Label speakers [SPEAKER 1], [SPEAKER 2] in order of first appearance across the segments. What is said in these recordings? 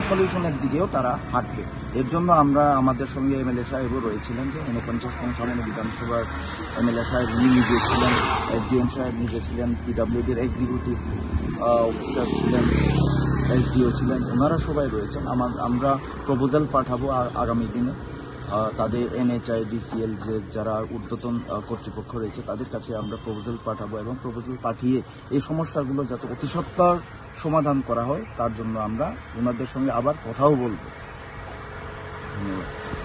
[SPEAKER 1] সলিউশনের দিকেও তারা হাঁটবে। এর জন্য আমরা আমাদের সঙ্গে এমএলএ সাহেবও রয়েছিলেন, যে 49তম ছামনা বিধানসভার এমএলএ সাহেব নিজে ছিলেন, এসডিএম সাহেব নিজে ছিলেন, পিডব্লিউডির এক্সিকিউটিভ অফিসার ছিলেন, এসডিও ছিলেন, ওনারা সবাই রয়েছেন। আমরা প্রপোজাল পাঠাবো আগামী দিনে তাদের NHIDCL যে যারা ঊর্ধ্বতন কর্তৃপক্ষ রয়েছে তাদের কাছে আমরা প্রপোজাল পাঠাবো, এবং প্রপোজাল পাঠিয়ে এই সমস্যাগুলো যাতে অতি সত্বর সমাধান করা হয় তার জন্য আমরা ওনাদের সঙ্গে আবার কথাও বলবো।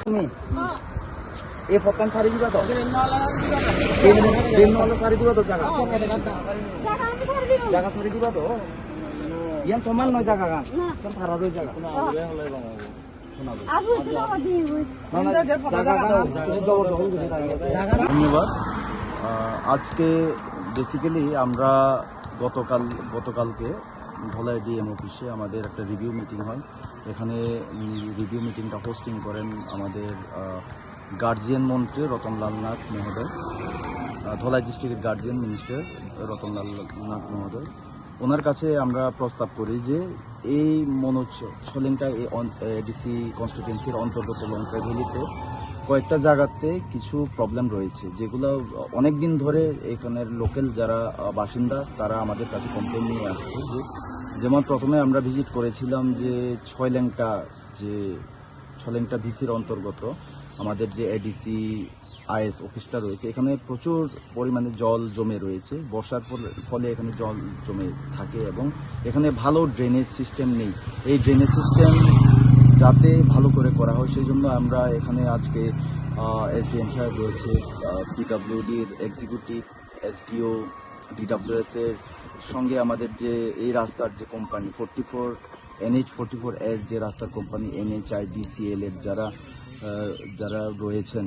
[SPEAKER 1] ধন্যবাদ। এই ফকান সারি দিবা তো সারি দিবা তো জায়গা সারি দিবা তো ইয়ান সমান নয় জায়গা গান সারা রয়ে জায়গা ধন্যবাদ। আজকে বেসিক্যালি আমরা গতকালকে ধলাই ডিএম অফিসে আমাদের একটা রিভিউ মিটিং হয়। এখানে রিভিউ মিটিংটা হোস্টিং করেন আমাদের গার্জিয়ান মন্ত্রী রতনলাল নাথ মহোদয়, ধলাই ডিস্ট্রিক্টের গার্জিয়ান মিনিস্টার রতনলাল নাথ মহোদয়। ওনার কাছে আমরা প্রস্তাব করি যে এই ছলেংটা এডিসি কনস্টিটিউয়েন্সির অন্তর্গত লঙ্কা ভ্যালিতে কয়েকটা জায়গাতে কিছু প্রবলেম রয়েছে, যেগুলো অনেক দিন ধরে এখানের লোকাল যারা বাসিন্দা তারা আমাদের কাছে কমপ্লেন নিয়ে আসছে। যেমন প্রথমে আমরা ভিজিট করেছিলাম যে ছলেংটা ভিসির অন্তর্গত আমাদের যে এডিসি IS অফিসটা রয়েছে, এখানে প্রচুর পরিমাণে জল জমে রয়েছে। বর্ষার ফলে এখানে জল জমে থাকে এবং এখানে ভালো ড্রেনেজ সিস্টেম নেই। এই ড্রেনেজ সিস্টেম যাতে ভালো করে করা হয় সেই জন্য আমরা এখানে আজকে SDM সাহেব রয়েছে, PWDর এক্সিকিউটিভ, SDO, DWS এর সঙ্গে আমাদের যে এই রাস্তার যে কোম্পানি NH44 এর যে রাস্তার কোম্পানি NHIDCL এর যারা রয়েছেন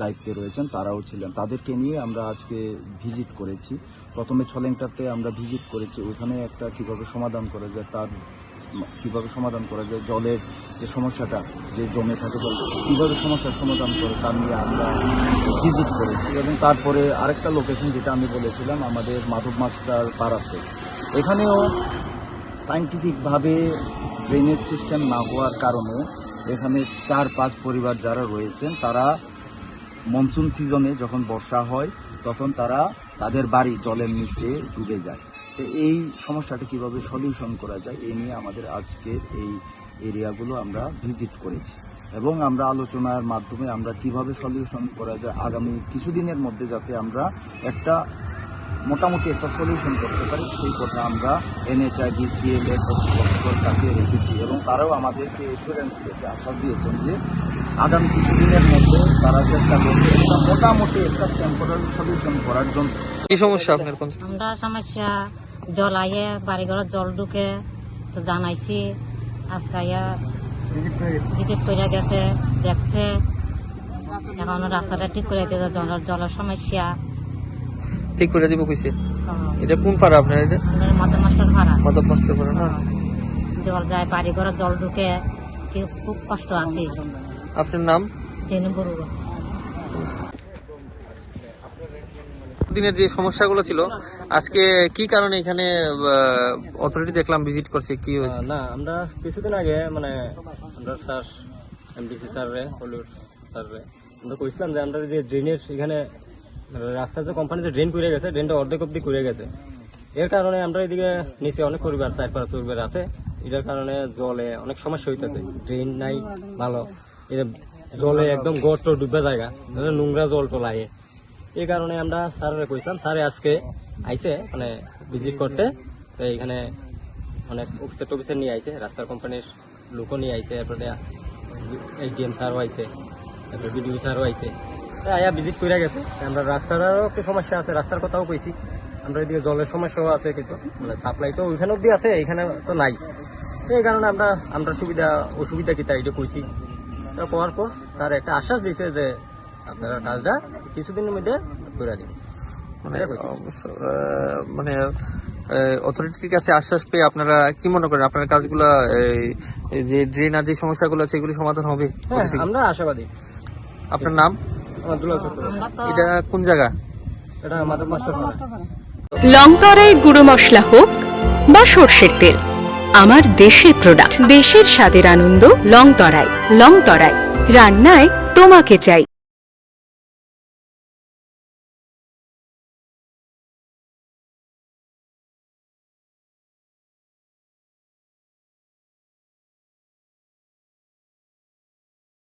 [SPEAKER 1] দায়িত্বে রয়েছেন তারাও ছিলেন, তাদেরকে নিয়ে আমরা আজকে ভিজিট করেছি। প্রথমে ছলেংটাতে আমরা ভিজিট করেছি, ওইখানে একটা কিভাবে সমাধান করা যায় জলের যে সমস্যাটা যে জমে থাকে কীভাবে সমস্যার সমাধান করে তার নিয়ে আমরা ভিজিট করেছি। এবং তারপরে আরেকটা লোকেশন যেটা আমি বলেছিলাম আমাদের মাধব মাস্টার পাড়াতে, এখানেও সায়েন্টিফিকভাবে ড্রেনেজ সিস্টেম না হওয়ার কারণে এখানে 4-5 পরিবার যারা রয়েছেন তারা মনসুন সিজনে যখন বর্ষা হয় তখন তাদের বাড়ি জলের নিচে ডুবে যায়। তো এই সমস্যাটা কিভাবে সলিউশন করা যায় এই নিয়ে আমাদের আজকের এই এরিয়াগুলো আমরা ভিজিট করেছি, এবং আমরা আলোচনার মাধ্যমে আমরা কিভাবে সলিউশন করা যায় আগামী কিছুদিনের মধ্যে যাতে আমরা মোটামুটি একটা সলিউশন করতে পারি সেই কথা আমরা NHIDCL এর কর্তৃপক্ষের কাছে রেখেছি, এবং তারাও আমাদেরকে এসুরেন্স দিয়েছে, আশ্বাস দিয়েছেন যে আগামী কিছুদিনের মধ্যে তারা চেষ্টা করবে মোটামুটি একটা টেম্পোরারি সলিউশন করার জন্য।
[SPEAKER 2] কি সমস্যা আপনার?
[SPEAKER 3] আমরা সমস্যা জল আইয়ে বাড়িঘর জল ঢুকে তো জানাইছি, আজকে আইয়া ভিজিট করে গেছে, দেখছে, এখন রাস্তাটা ঠিক করে দিতে জলের সমস্যা
[SPEAKER 2] ঠিক করে দিব কইছে। এটা কোন পাড়া আপনার? এটা
[SPEAKER 3] মাধব মাস্টার পাড়া।
[SPEAKER 2] মাধব মাস্টার পাড়া না?
[SPEAKER 3] জল যায় বাড়িঘর জল ঢুকে, খুব কষ্ট আছে।
[SPEAKER 2] আপনার নাম?
[SPEAKER 3] জেনে বড়ুয়া।
[SPEAKER 2] দিনের যে সমস্যাগুলো ছিল আজকে কি কারণে এখানে অথরিটি দেখলাম ভিজিট করছে, কি হয়েছে?
[SPEAKER 4] না, আমরা কিছুদিন আগে আমরা স্যার MDC স্যাররে আমরা কইছিলাম যে আমরা যে ড্রেনের এখানে রাস্তার যে কোম্পানিতে ড্রেন করে গেছে, ড্রেনটা অর্ধেক অব্দি করে গেছে। এর কারণে আমরা এদিকে নিচে অনেক পরিবার 4-5 পরিবার আছে, এটার কারণে জলে অনেক সমস্যা হইতেছে। ড্রেন নাই ভালো, এটা জলে একদম গর্ত ডুবে জায়গা, নোংরা জল টলায়। এই কারণে আমরা স্যারের কইছিলাম, স্যারে আজকে আইছে ভিজিট করতে। তো এখানে অনেক অফিসার নিয়ে আইছে, রাস্তার কোম্পানির লোকও নিয়ে আইছে, তারপরে SDM স্যারও আইছে, তারপরে BDO স্যারও আইছে। আয়া ভিজিট করে গেছে। আমরা রাস্তারও একটু সমস্যা আছে, রাস্তার কথাও কইছি। আমরা এদিকে জলের সমস্যাও আছে কিছু, সাপ্লাই তো ওইখানে অব্দি আছে, এখানে তো নাই। এই কারণে আমরা অসুবিধা কি তাই এটা কইছি। পাওয়ার পর তার একটা আশ্বাস দিয়েছে যে আপনারা কাজটা কিছুদিনের মধ্যে করে দিন।
[SPEAKER 2] মানে অথরিটির কাছে আশ্বাস পেয়ে আপনারা কি মনে করেন আপনার কাজগুলা যে ড্রেন আর যে সমস্যাগুলো আছে এগুলি সমাধান হবে?
[SPEAKER 4] আমরা আশাবাদী।
[SPEAKER 2] আপনার নাম? এটা কোন জায়গা?
[SPEAKER 4] এটা মাধব মাস্টার।
[SPEAKER 5] লং তরাই গুঁড়ো মশলা হোক বা সর্ষের তেল, আমার দেশের প্রোডাক্ট, দেশের স্বাদের আনন্দ। লংতরাই, লংতরাই, রান্নায় তোমাকে চাই।